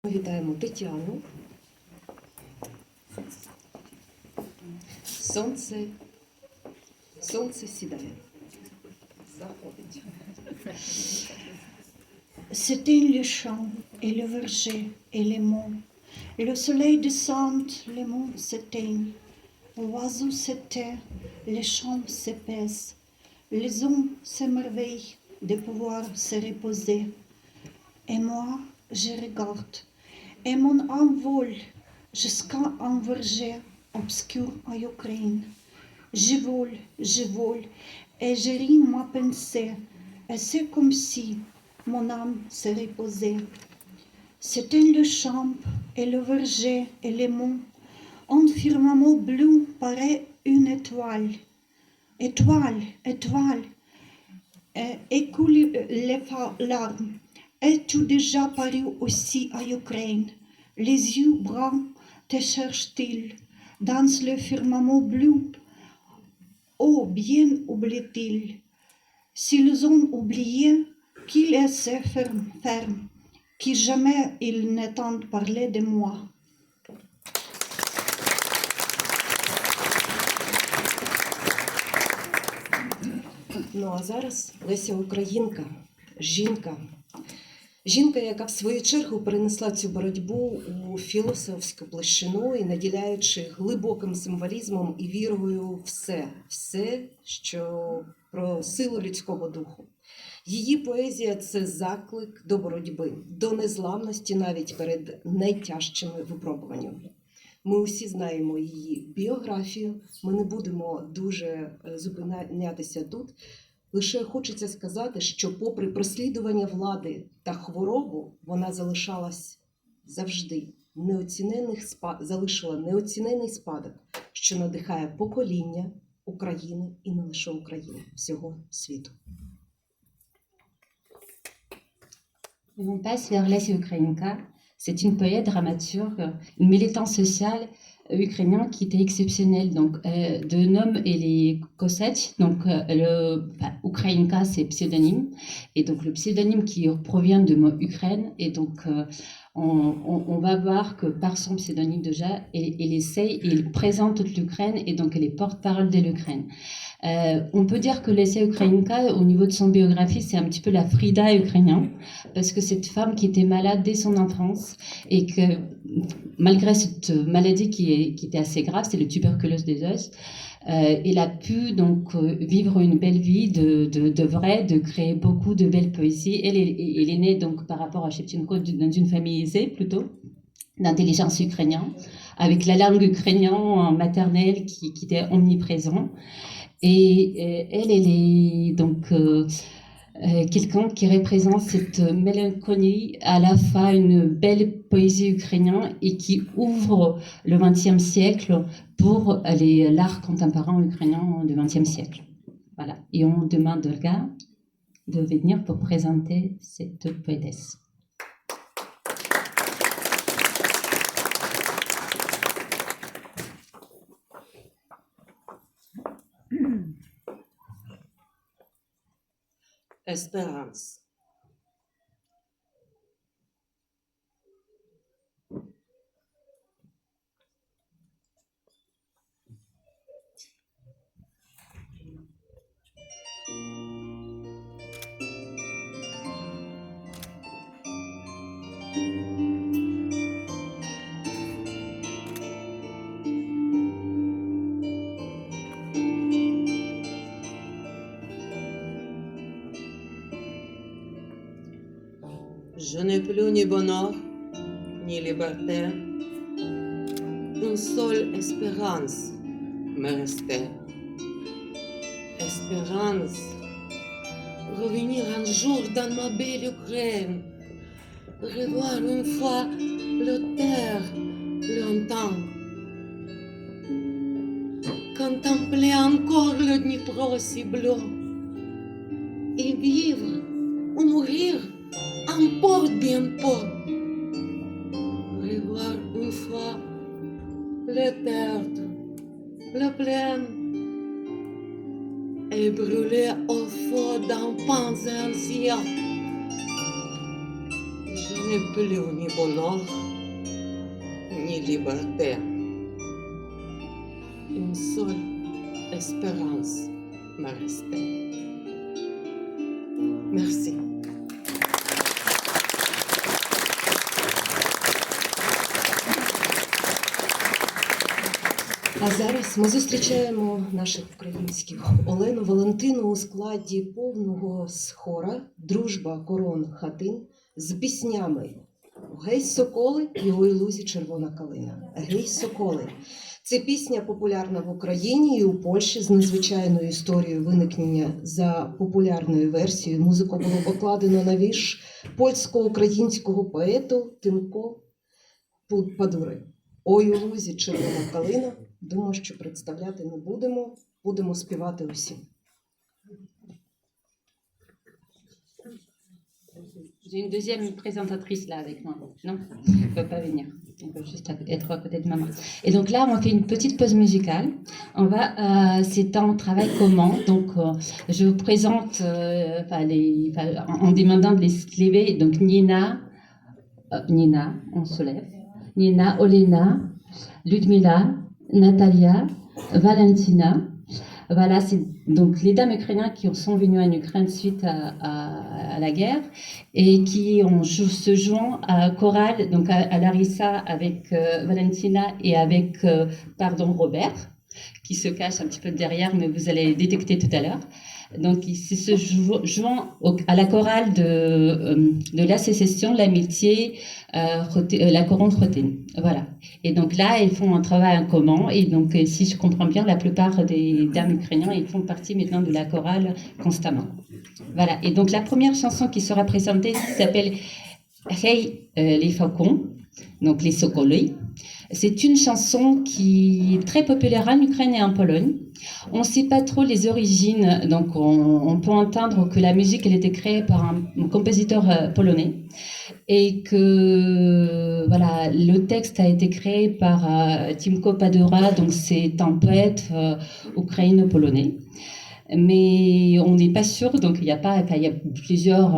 Вітаємо Тетяну. Сонце сідає. Заходить. C'était le champ et le verger et les monts. Le soleil descend, les monts s'éteignent. L'oiseau s'éteint, les champs s'épaissent. Les hommes s'émerveillent de pouvoir se reposer. Et moi, je regarde. Et mon âme vole jusqu'à un verger obscur en Ukraine. Je vole, et je rime ma pensée. Et c'est comme si mon âme se reposait. C'était le champ et le verger et les monts. Un firmament bleu paraît une étoile. Étoile, écoule les larmes. Es-tu déjà paru aussi à Ukraine? Les yeux bruns te cherchent-ils dans le firmament bleu? Oh, bien oublient-ils? S'ils ont oublié, qu'ils se ferment, qui jamais ils n'entendent parler de moi. Ну а зараз Леся Українка, жінка. Жінка, яка в свою чергу перенесла цю боротьбу у філософську площину і наділяючи глибоким символізмом і вірою все, що про силу людського духу. Її поезія – це заклик до боротьби, до незламності навіть перед найтяжчими випробуваннями. Ми усі знаємо її біографію, ми не будемо дуже зупинятися тут. Лише хочеться сказати, що попри переслідування влади та хворобу, вона залишалась завжди залишила неоцінений спадок, що надихає покоління України і не лише України, всього світу. On passe vers Lesia Ukrainka. C'est une poète, dramaturge, une militante sociale ukrainien qui était exceptionnelle. Donc, de nom, elle est Kosach. Donc, Ukrainka, c'est pseudonyme. Et donc, le pseudonyme qui provient du mot Ukraine. Et donc, on va voir que par son pseudonyme déjà, elle présente toute l'Ukraine et donc elle est porte-parole de l'Ukraine. On peut dire que Lesia Ukrainka, au niveau de son biographie, c'est un petit peu la Frida ukrainienne, parce que cette femme qui était malade dès son enfance et que malgré cette maladie qui était assez grave, c'est la tuberculose des os, elle a pu donc vivre une belle vie de vrai, de créer beaucoup de belles poésies. Elle est née donc par rapport à Shevchenko dans une famille aisée plutôt, d'intelligence ukrainienne, avec la langue ukrainienne maternelle qui était omniprésente. Et elle est donc quelqu'un qui représente cette mélancolie, à la fois une belle poésie ukrainienne et qui ouvre le XXe siècle pour l'art contemporain ukrainien du XXe siècle. Voilà. Et on demande à Olga de venir pour présenter cette poétesse. Espérance. Je n'ai plus ni bonheur, ni liberté. Une seule espérance me restait. Espérance, revenir un jour dans ma belle Ukraine, revoir une fois le terre longtemps, contempler encore le Dnipro si bleu, et vivre ou mourir importe bien peu. Revoir une fois le terre, le plaine, et brûler au feu d'un pain ancien. Je n'est plus ni bonheur, ni liberté. Une seule espérance me restait. Merci. А зараз ми зустрічаємо наших українських Олену Валентину у складі повного хора «Дружба корон хатин» з піснями «Гей, соколи» і «Ой, лузі червона калина». «Гей, соколи» – це пісня популярна в Україні і у Польщі з незвичайною історією виникнення. За популярною версією музику було покладено на вірш польсько-українського поету Тимко Падури. «Ой, у лузі червона калина». Думаю, що представляти не будемо, будемо співати усім. J'ai une deuxième présentatrice là avec moi. Non, elle ne peut pas venir. Elle peut juste être à côté de maman. Et donc là, on fait une petite pause musicale. On va, c'est un travail commun. Donc, je vous présente en demandant de les lever. Donc, Nina, on se lève. Nina, Olena, Ludmila, Natalia, Valentina. Voilà, c'est donc les dames ukrainiennes qui sont venues en Ukraine suite à la guerre et qui ont se joint à chorale, donc à Larissa avec Valentina et avec Robert, qui se cache un petit peu derrière, mais vous allez le détecter tout à l'heure. Donc, ils se joint à la chorale de la sécession, l'amitié, la couronne Roten. Voilà. Et donc là, ils font un travail en commun. Et donc, si je comprends bien, la plupart des dames ukrainiennes, ils font partie maintenant de la chorale constamment. Voilà. Et donc, la première chanson qui sera présentée s'appelle Hey les faucons, donc les sokoloi. C'est une chanson qui est très populaire en Ukraine et en Pologne. On ne sait pas trop les origines, donc on peut entendre que la musique elle était créée par un compositeur polonais et que voilà, le texte a été créé par Tymko Padura, donc c'est un poète ukraino-polonais. Mais on n'est pas sûr, donc il y a plusieurs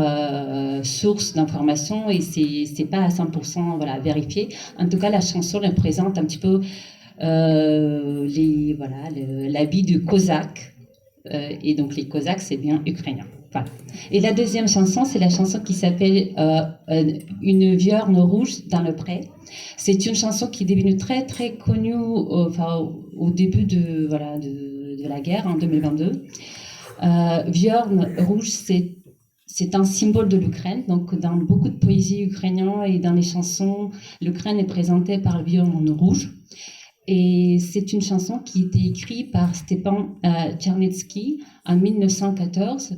sources d'informations et c'est pas à 100% voilà, vérifié. En tout cas, la chanson elle présente un petit peu la vie du Cosaque. Et donc les Cosaques, c'est bien ukrainien. Voilà. Et la deuxième chanson, c'est la chanson qui s'appelle Une viorne rouge dans le pré. C'est une chanson qui est devenue très très connue au début de la guerre en 2022. Viorne rouge, c'est un symbole de l'Ukraine. Donc, dans beaucoup de poésie ukrainienne et dans les chansons, l'Ukraine est présentée par le viorne rouge. Et c'est une chanson qui a été écrite par Stepan Tchernetsky en 1914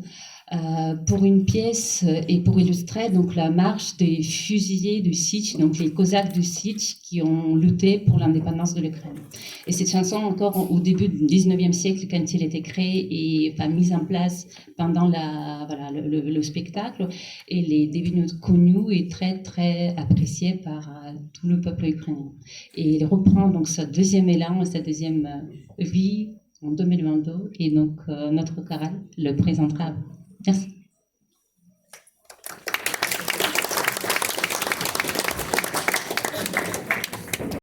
pour une pièce et pour illustrer donc la marche des fusillés du Sich, donc les Cosaques du Sich qui ont lutté pour l'indépendance de l'Ukraine. Et cette chanson, encore au début du 19e siècle, quand elle a été créée et mise en place pendant le spectacle, elle est devenue connue et très très appréciée par tout le peuple ukrainien. Et elle reprend donc sa deuxième élan et sa deuxième vie en 2022 et donc notre chorale le présentera. Merci.